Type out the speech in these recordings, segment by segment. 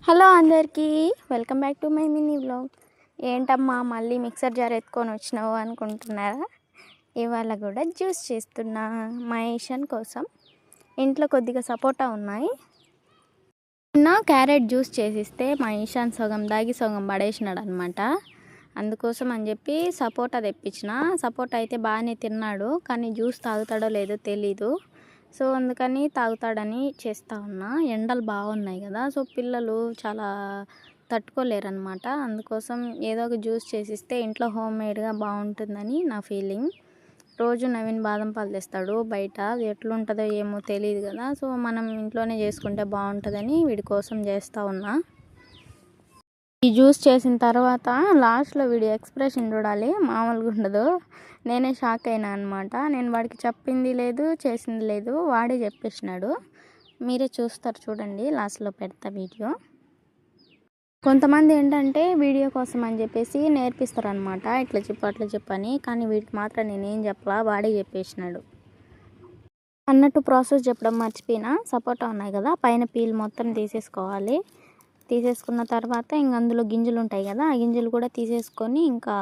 Hello అందరికీ, welcome back to my mini vlog. ఏంటమ్మా మళ్ళీ మిక్సర్ జార్ ఎత్తుకొని వచ్చినావు అనుకుంటున్నారా? ఇవాళ కూడా జ్యూస్ చేస్తున్నా మా ఈశాన్ కోసం. ఇంట్లో కొద్దిగా సపోటా ఉన్నాయి. నిన్న క్యారెట్ జ్యూస్ చేసిస్తే మా ఈశాన్ సగం దాగి సగం పడేసినాడు అనమాట. అందుకోసం అని చెప్పి సపోటా తెప్పించిన. సపోటా అయితే బాగానే తిన్నాడు, కానీ జ్యూస్ తాగుతాడో లేదో తెలీదు. సో అందుకని తాగుతాడని చేస్తూ ఉన్నా. ఎండలు బాగున్నాయి కదా, సో పిల్లలు చాలా తట్టుకోలేరనమాట. అందుకోసం ఏదో ఒక జ్యూస్ చేసిస్తే ఇంట్లో హోమ్ మేడ్గా బాగుంటుందని నా ఫీలింగ్. రోజు నవీన్ బాదం పాలు తెస్తాడు బయట, అది ఎట్లుంటుందో ఏమో తెలియదు కదా, సో మనం ఇంట్లోనే చేసుకుంటే బాగుంటుందని వీడి కోసం చేస్తూ ఉన్నా. ఈ జ్యూస్ చేసిన తర్వాత లాస్ట్లో వీడి ఎక్స్ప్రెషన్ చూడాలి, మామూలుగా ఉండదు. నేనే షాక్ అయినా అనమాట. నేను వాడికి చెప్పింది లేదు, చేసింది లేదు, వాడే చెప్పేసినాడు. మీరే చూస్తారు చూడండి, లాస్ట్లో పెడతా వీడియో. కొంతమంది ఏంటంటే వీడియో కోసం అని చెప్పేసి నేర్పిస్తారు అనమాట, ఇట్లా చెప్పు అట్లా చెప్పని. కానీ వీడికి మాత్రం నేనేం చెప్పలా, వాడే చెప్పేసినాడు. అన్నట్టు ప్రాసెస్ చెప్పడం మర్చిపోయినా. సపోటా ఉన్నాయి కదా, పైన పీల్ మొత్తం తీసేసుకోవాలి. తీసేసుకున్న తర్వాత ఇంక అందులో గింజలు ఉంటాయి కదా, ఆ గింజలు కూడా తీసేసుకొని ఇంకా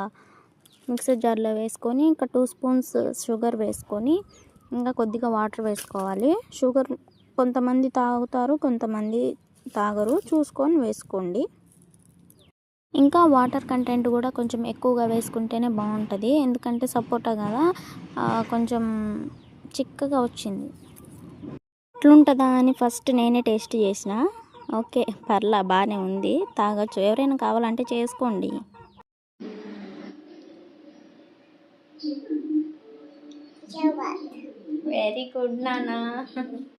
మిక్సర్ జార్లో వేసుకొని ఇంకా 2 స్పూన్స్ షుగర్ వేసుకొని ఇంకా కొద్దిగా వాటర్ వేసుకోవాలి. షుగర్ కొంతమంది తాగుతారు, కొంతమంది తాగరు, చూసుకొని వేసుకోండి. ఇంకా వాటర్ కంటెంట్ కూడా కొంచెం ఎక్కువగా వేసుకుంటేనే బాగుంటుంది, ఎందుకంటే సపోటా కదా కొంచెం చిక్కగా వచ్చింది. ఎట్లుంటుందా అని ఫస్ట్ నేనే టేస్ట్ చేసిన. ఓకే, పర్లా బాగానే ఉంది, తాగొచ్చు. ఎవరైనా కావాలంటే చేసుకోండి. వెరీ గుడ్ నానా.